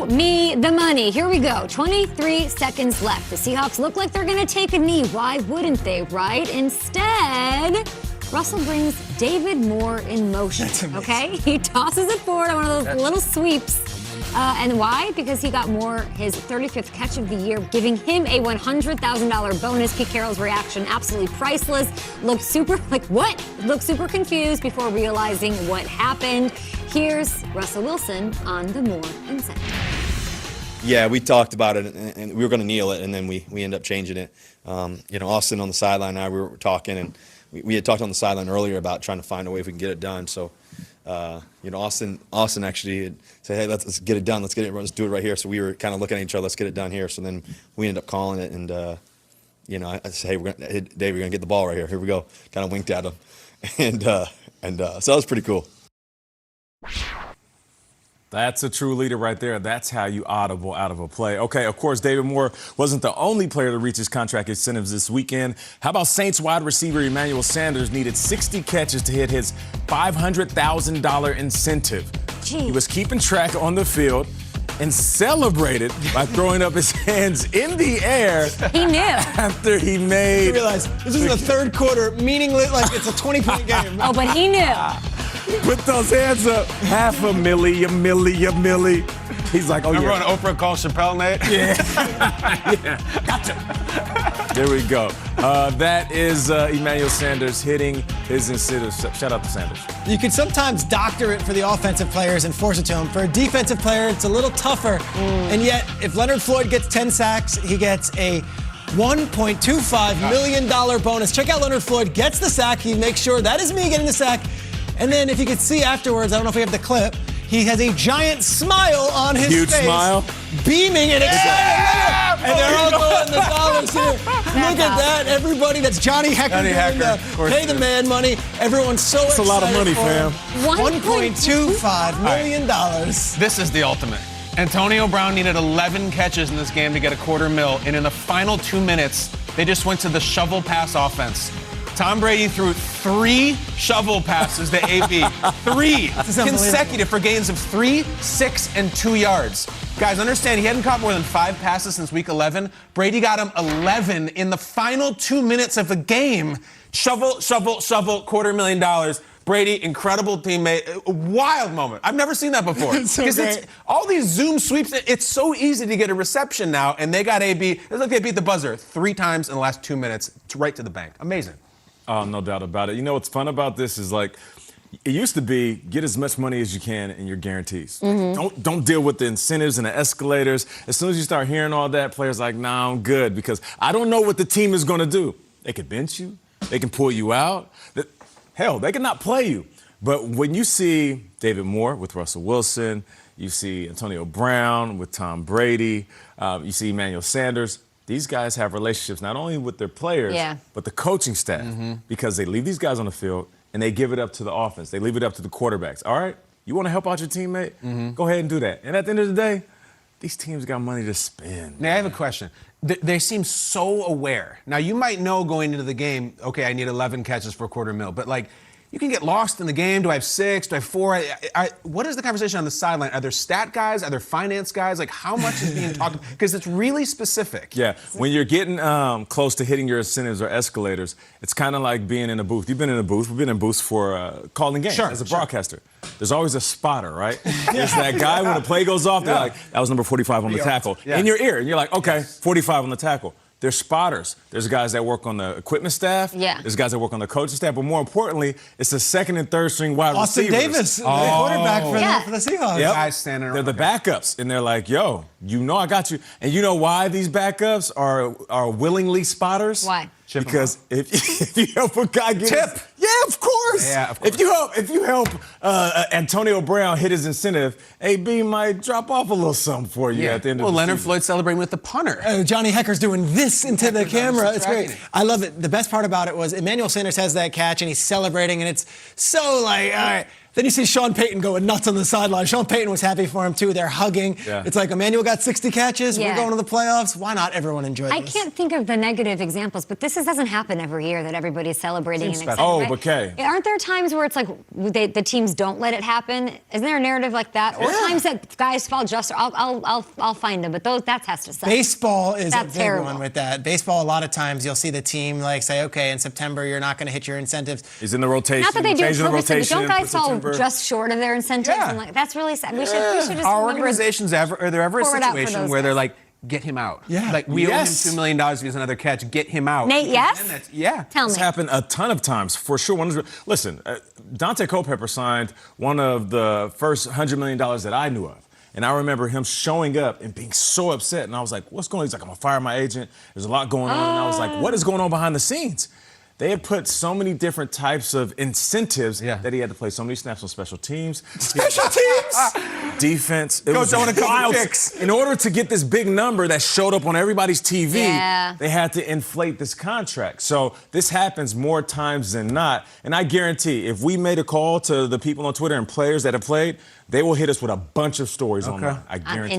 Show me the money. Here we go. 23 seconds left. The Seahawks look like they're going to take a knee. Why wouldn't they, right? Instead, Russell brings David Moore in motion. Okay? He tosses it forward on one of those little sweeps. And why? Because he got Moore his 35th catch of the year, giving him a $100,000 bonus. Pete Carroll's reaction, absolutely priceless. Looked super, like, what? Looked super confused before realizing what happened. Here's Russell Wilson on the Moore incentive. Yeah, we talked about it, and we were going to kneel it, and then we ended up changing it. Austin on the sideline and I, we were talking, and we had talked on the sideline earlier about trying to find a way if we can get it done. So, Austin actually said, hey, let's get it done. Let's do it right here. So we were kind of looking at each other. Let's get it done here. So then we ended up calling it, and I said, hey, Dave, we're gonna get the ball right here. Here we go. Kind of winked at him, and so that was pretty cool. That's a true leader right there. That's how you audible out of a play. Okay, of course, David Moore wasn't the only player to reach his contract incentives this weekend. How about Saints wide receiver Emmanuel Sanders needed 60 catches to hit his $500,000 incentive. Jeez. He was keeping track on the field and celebrated by throwing up his hands in the air. He knew. After he made... You realize this is the third quarter, meaningless, like it's a 20-point game. Oh, but he knew. Put those hands up. Half a milli, a milli. He's like, oh, Remember yeah. when Oprah called Chappelle, Nate? Yeah. Yeah. Gotcha. There we go. That is Emmanuel Sanders hitting his incentives. Shout out to Sanders. You can sometimes doctor it for the offensive players and force it to them. For a defensive player, it's a little tougher. And yet, if Leonard Floyd gets 10 sacks, he gets a $1.25 million bonus. Check out Leonard Floyd gets the sack. He makes sure that is me getting the sack. And then if you could see afterwards, I don't know if we have the clip, he has a giant smile on his Huge face. smile. Beaming and excited. Yeah! And they're all going the dollars here. Look at that. Everybody, that's Johnny Hecker doing the pay the man money. Everyone's so excited. That's a lot of money, fam. $1.25 million. This is the ultimate. Antonio Brown needed 11 catches in this game to get $250,000, and in the final 2 minutes, they just went to the shovel pass offense. Tom Brady threw 3 shovel passes to AB. 3 consecutive for gains of 3, 6, and 2 yards. Guys, understand, he hadn't caught more than 5 passes since week 11. Brady got him 11 in the final 2 minutes of the game. Shovel, $250,000. Brady, incredible teammate. A wild moment. I've never seen that before. It's so great. All these Zoom sweeps, it's so easy to get a reception now, and they got AB. It's like they beat the buzzer 3 times in the last 2 minutes, right to the bank. Amazing. Oh, no doubt about it. You know what's fun about this is, like, it used to be get as much money as you can in your guarantees. Mm-hmm. Don't deal with the incentives and the escalators. As soon as you start hearing all that, players are like, nah, I'm good, because I don't know what the team is going to do. They could bench you. They can pull you out. Hell, they can not play you. But when you see David Moore with Russell Wilson, you see Antonio Brown with Tom Brady, you see Emmanuel Sanders, these guys have relationships not only with their players, but the coaching staff, because they leave these guys on the field and they give it up to the offense. They leave it up to the quarterbacks. All right, you want to help out your teammate? Go ahead and do that. And at the end of the day, these teams got money to spend. Now, I have a question. They seem so aware. Now, you might know going into the game, okay, I need 11 catches for $250,000, but, like, you can get lost in the game. Do I have 6? Do I have 4? What is the conversation on the sideline? Are there stat guys? Are there finance guys? Like, how much is being talked about? Because it's really specific. Yeah, when you're getting close to hitting your incentives or escalators, it's kind of like being in a booth. You've been in a booth. We've been in booths for calling games as a broadcaster. There's always a spotter, right? There's that guy when the play goes off, they're like, that was number 45 on the tackle. In your ear, and you're like, okay, 45 on the tackle. There's spotters. There's guys that work on the equipment staff. Yeah. There's guys that work on the coaching staff. But more importantly, it's the second and third string wide Austin receivers. Davis, the quarterback for the Seahawks. Yep. Guys standing around. They're the backups. And they're like, yo, you know I got you. And you know why these backups are willingly spotters? Why? Because if you help a guy get yeah, of course. Yeah, of course. If you help Antonio Brown hit his incentive, AB might drop off a little something for you at the end of the Leonard season. Floyd celebrating with the punter. Johnny Hecker's doing this into the camera. It's great. I love it. The best part about it was Emmanuel Sanders has that catch and he's celebrating, and it's so like, all right, Then you see Sean Payton going nuts on the sideline. Sean Payton was happy for him, too. They're hugging. Yeah. It's like, Emmanuel got 60 catches. Yeah. We're going to the playoffs. Why not everyone enjoy this? I can't think of the negative examples, but this doesn't happen every year that everybody's celebrating and excited. Oh, right? but Kay. Aren't there times where it's like the teams don't let it happen? Isn't there a narrative like that? Or times that guys fall just? I'll find them, but that has to suck. Baseball is That's a big terrible. one with that. Baseball, a lot of times you'll see the team like say, okay, in September you're not going to hit your incentives. He's in the rotation. Not that they do it changing the purposely, but rotation don't guys for fall September. just short of their incentives? Yeah. And like, that's really sad. We should just Are remember. organizations are there ever a Forward out for situation those where they're guys. like, get him out? Yeah. Like, we Yes. owe him $2 million if he has another catch. Get him out. Nate, yes? And that's, yeah. Tell It's me. happened a ton of times, for sure. Listen, Dante Culpepper signed one of the first $100 million that I knew of. And I remember him showing up and being so upset. And I was like, what's going on? He's like, I'm going to fire my agent. There's a lot going on. And I was like, what is going on behind the scenes? They had put so many different types of incentives that he had to play so many snaps on special teams. Special teams! Defense. It was I wanna cover wild. picks. In order to get this big number that showed up on everybody's TV, Yeah. they had to inflate this contract. So this happens more times than not. And I guarantee if we made a call to the people on Twitter and players that have played, they will hit us with a bunch of stories online. I guarantee.